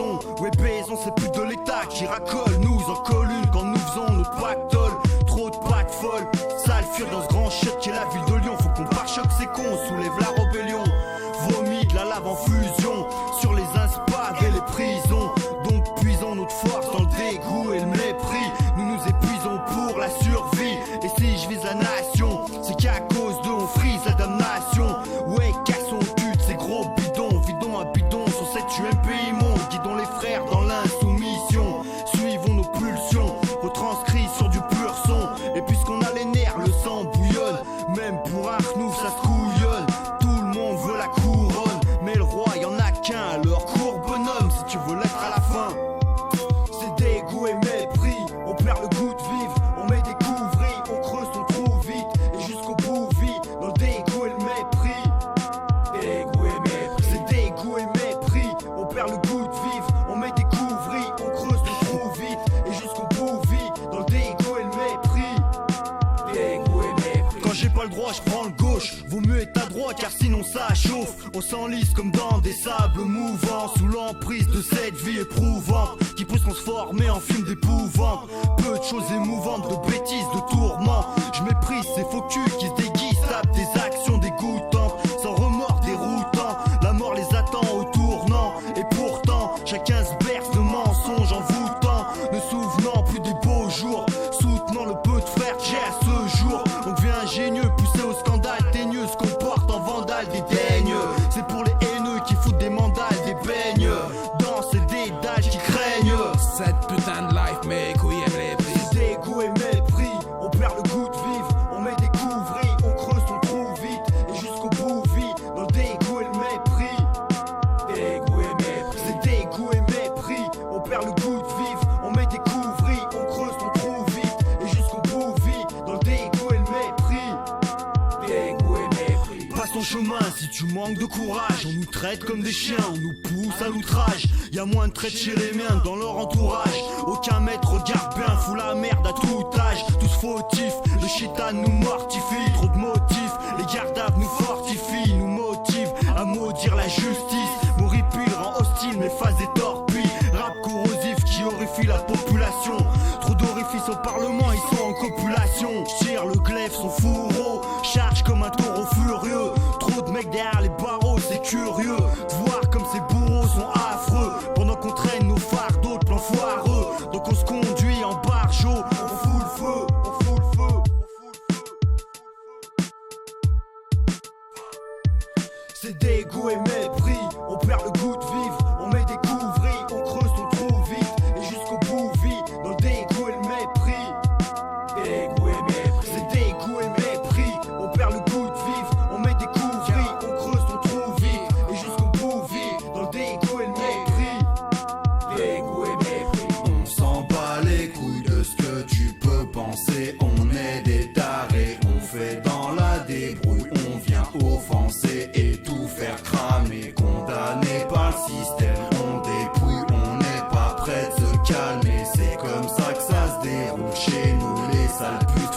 prison. Ouais baison, c'est plus de l'état qui racole. Nous en colle une quand nous faisons notre pactole. Trop de pattes folles, sale fuir dans ce grand shit qui est la ville de Lyon. Faut qu'on pare-choc ces cons, soulève la rébellion. Vomit de la lave en fusion sur les inspaves et les prisons. Donc puisons notre force dans le dégoût et le mépris. Nous nous épuisons pour la survie. Et si je vise la nation, c'est qu'à cause d'eux on frise la damnation. Ouais, cassons le cul de ces gros bidons. Vidons un bidon sur cette UMP immonde. Guidons les frères dans l'insoumission. Suivons nos pulsions, retranscrits sur du pur son. Et puisqu'on a les nerfs, le sang bouillonne. Même pour Arnouf ça se couillonne. Tout le monde veut la couronne, mais le roi y'en a qu'un. Alors cours bonhomme si tu veux l'être à la fin. C'est dégoût et mépris, on perd le goût de vivre. On met des couvris, on creuse, on trouve vite. Et jusqu'au bout vit, dans le dégoût et le mépris. Dégoût et mépris. C'est dégoût et mépris, on perd le goût de vivre. On met des couvris, on creuse, on trouve vite. Et jusqu'au bout vit, dans le dégoût et le mépris. Dégoût et mépris. Quand j'ai pas le droit, je prends le gauche. Vaut mieux être à droite car sinon ça chauffe. On s'enlise comme dans des sables mouvants. Sous l'emprise de cette vie éprouvante qui peut se transformer en film d'épouvante. Peu de choses émouvantes, de bêtises, de tourments. Je méprise ces faux culs qui se déguisent, tapent des actions dégoûtantes. Sans remords déroutants, la mort les attend au tournant. Et pourtant, chacun se berce de mensonges envoûtants. Ne souvenant plus des beaux jours, soutenant le peu de frères que j'ai à ce jour. On devient ingénieux, poussé au scandale, teigneux, se comporte en vandale des daignes. C'est pour les haineux qui foutent des mandales, des beignes. Dans ces dédales qui craignent. Cette putain de life, mes couilles aiment les prix. C'est dégoût et mépris, on perd le goût de vivre. On met des couvris, on creuse, on trouve vite. Et jusqu'au bout vit, dans le dégoût et le mépris. Dégoût et mépris. C'est dégoût et mépris, on perd le goût de vivre. On met des couvris, on creuse, on trouve vite. Et jusqu'au bout vit, dans le dégoût et le mépris. Dégoût et mépris. Passe ton chemin si tu manques de courage. On nous traite comme des chiens, on nous pousse à l'outrage. Y'a moins de traite chez les miens dans leur entourage. Aucun maître regarde bien, fout la merde à tout âge. Tous fautifs, le chétan nous mortifie. Trop de motifs, les gardables nous fortifient. Nous motivent à maudire la justice. Moripile rend hostile mes phases et torpilles. Rap corrosif qui horrifie la population. Trop d'orifices au parlement, ils sont en copulation. J'tire le glaive, son fourreau. Charge comme un taureau furieux. Trop de mecs derrière les barreaux, c'est curieux de voir comme ces bourreaux sont affreux. Pendant qu'on traîne nos fardeaux de plans foireux. Donc on se conduit en bargeau. On fout le feu, on fout le feu. C'est dégoût et mépris, on perd le goût de vivre. On met des couvris, on creuse, on trouve vite. Et jusqu'au bout vit, dans le dégoût et le mépris. Dégoût et mépris. C'est dégoût et mépris, on perd le goût de vivre. On met des couvris, on creuse, on trouve vite. Et jusqu'au bout vit, dans le dégoût et le mépris. Dégoût et mépris. On s'en bat les couilles de ce que tu peux penser. On est des tarés, on fait dans la débrouille. On vient offenser et tout faire cramer. Condamné par le système, on dépouille. On n'est pas prêt de se calmer. C'est comme ça que ça se déroule chez nous, les sales putes